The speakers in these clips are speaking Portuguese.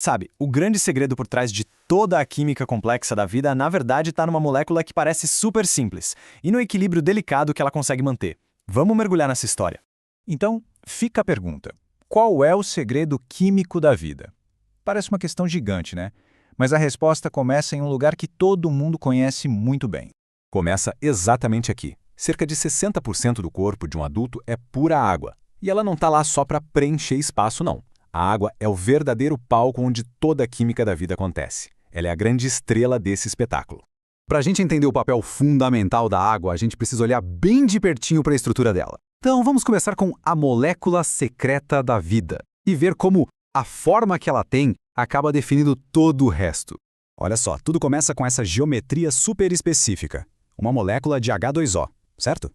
Sabe, o grande segredo por trás de toda a química complexa da vida, na verdade, está numa molécula que parece super simples e no equilíbrio delicado que ela consegue manter. Vamos mergulhar nessa história. Então, fica a pergunta: qual é o segredo químico da vida? Parece uma questão gigante, né? Mas a resposta começa em um lugar que todo mundo conhece muito bem. Começa exatamente aqui. Cerca de 60% do corpo de um adulto é pura água. E ela não está lá só para preencher espaço, não. A água é o verdadeiro palco onde toda a química da vida acontece. Ela é a grande estrela desse espetáculo. Para a gente entender o papel fundamental da água, a gente precisa olhar bem de pertinho para a estrutura dela. Então, vamos começar com a molécula secreta da vida e ver como a forma que ela tem acaba definindo todo o resto. Olha só, tudo começa com essa geometria super específica. Uma molécula de H2O, certo?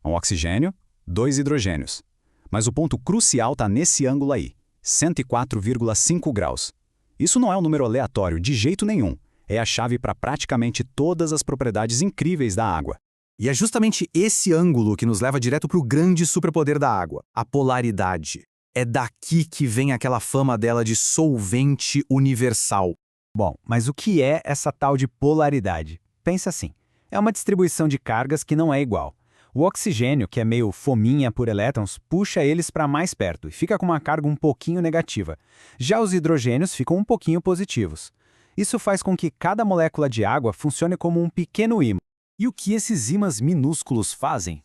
Um oxigênio, 2 hidrogênios. Mas o ponto crucial está nesse ângulo aí, 104,5 graus. Isso não é um número aleatório de jeito nenhum. É a chave para praticamente todas as propriedades incríveis da água. E é justamente esse ângulo que nos leva direto para o grande superpoder da água, a polaridade. É daqui que vem aquela fama dela de solvente universal. Bom, mas o que é essa tal de polaridade? Pensa assim, é uma distribuição de cargas que não é igual. O oxigênio, que é meio fominha por elétrons, puxa eles para mais perto e fica com uma carga um pouquinho negativa. Já os hidrogênios ficam um pouquinho positivos. Isso faz com que cada molécula de água funcione como um pequeno ímã. E o que esses ímãs minúsculos fazem?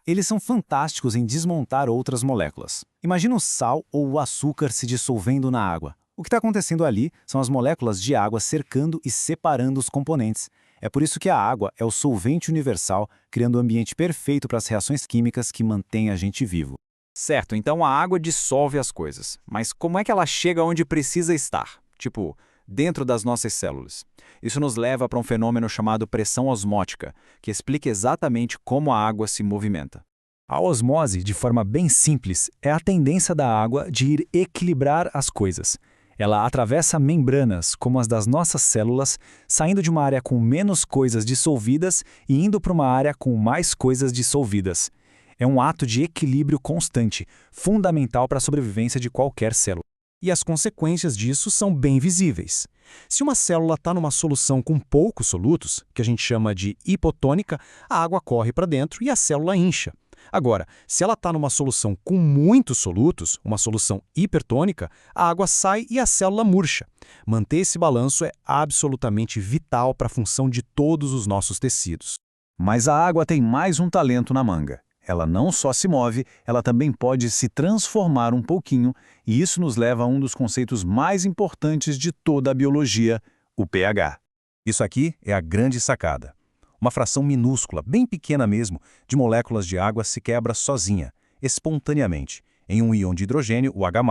Eles são fantásticos em desmontar outras moléculas. Imagina o sal ou o açúcar se dissolvendo na água. O que está acontecendo ali são as moléculas de água cercando e separando os componentes. É por isso que a água é o solvente universal, criando o ambiente perfeito para as reações químicas que mantêm a gente vivo. Certo, então a água dissolve as coisas. Mas como é que ela chega onde precisa estar? Tipo, dentro das nossas células. Isso nos leva para um fenômeno chamado pressão osmótica, que explica exatamente como a água se movimenta. A osmose, de forma bem simples, é a tendência da água de ir equilibrar as coisas. Ela atravessa membranas, como as das nossas células, saindo de uma área com menos coisas dissolvidas e indo para uma área com mais coisas dissolvidas. É um ato de equilíbrio constante, fundamental para a sobrevivência de qualquer célula. E as consequências disso são bem visíveis. Se uma célula está numa solução com poucos solutos, que a gente chama de hipotônica, a água corre para dentro e a célula incha. Agora, se ela está numa solução com muitos solutos, uma solução hipertônica, a água sai e a célula murcha. Manter esse balanço é absolutamente vital para a função de todos os nossos tecidos. Mas a água tem mais um talento na manga. Ela não só se move, ela também pode se transformar um pouquinho, e isso nos leva a um dos conceitos mais importantes de toda a biologia, o pH. Isso aqui é a grande sacada. Uma fração minúscula, bem pequena mesmo, de moléculas de água se quebra sozinha, espontaneamente, em um íon de hidrogênio, o H+,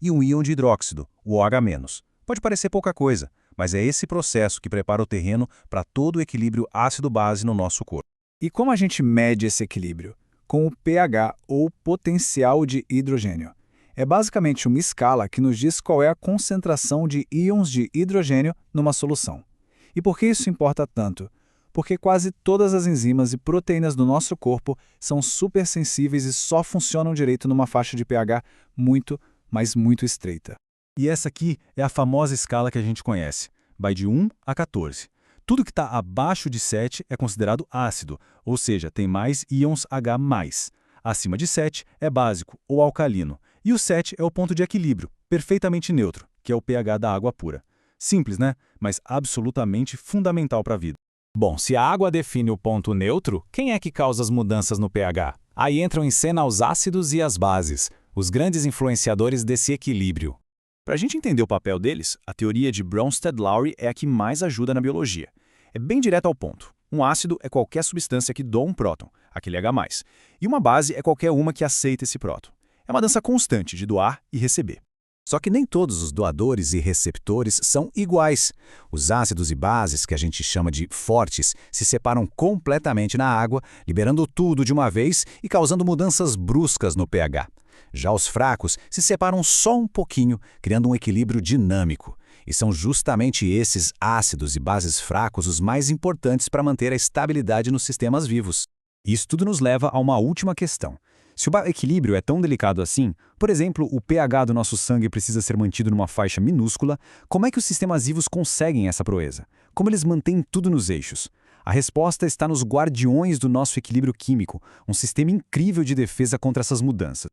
e um íon de hidróxido, o OH-. Pode parecer pouca coisa, mas é esse processo que prepara o terreno para todo o equilíbrio ácido-base no nosso corpo. E como a gente mede esse equilíbrio? Com o pH, ou potencial de hidrogênio. É basicamente uma escala que nos diz qual é a concentração de íons de hidrogênio numa solução. E por que isso importa tanto? Porque quase todas as enzimas e proteínas do nosso corpo são supersensíveis e só funcionam direito numa faixa de pH muito, mas muito estreita. E essa aqui é a famosa escala que a gente conhece, vai de 1 a 14. Tudo que está abaixo de 7 é considerado ácido, ou seja, tem mais íons H+. Acima de 7 é básico ou alcalino, e o 7 é o ponto de equilíbrio, perfeitamente neutro, que é o pH da água pura. Simples, né? Mas absolutamente fundamental para a vida. Bom, se a água define o ponto neutro, quem é que causa as mudanças no pH? Aí entram em cena os ácidos e as bases, os grandes influenciadores desse equilíbrio. Para a gente entender o papel deles, a teoria de Bronsted-Lowry é a que mais ajuda na biologia. É bem direto ao ponto. Um ácido é qualquer substância que doa um próton, aquele H+, e uma base é qualquer uma que aceita esse próton. É uma dança constante de doar e receber. Só que nem todos os doadores e receptores são iguais. Os ácidos e bases, que a gente chama de fortes, se separam completamente na água, liberando tudo de uma vez e causando mudanças bruscas no pH. Já os fracos se separam só um pouquinho, criando um equilíbrio dinâmico. E são justamente esses ácidos e bases fracos os mais importantes para manter a estabilidade nos sistemas vivos. Isso tudo nos leva a uma última questão. Se o equilíbrio é tão delicado assim, por exemplo, o pH do nosso sangue precisa ser mantido numa faixa minúscula, como é que os sistemas vivos conseguem essa proeza? Como eles mantêm tudo nos eixos? A resposta está nos guardiões do nosso equilíbrio químico, um sistema incrível de defesa contra essas mudanças.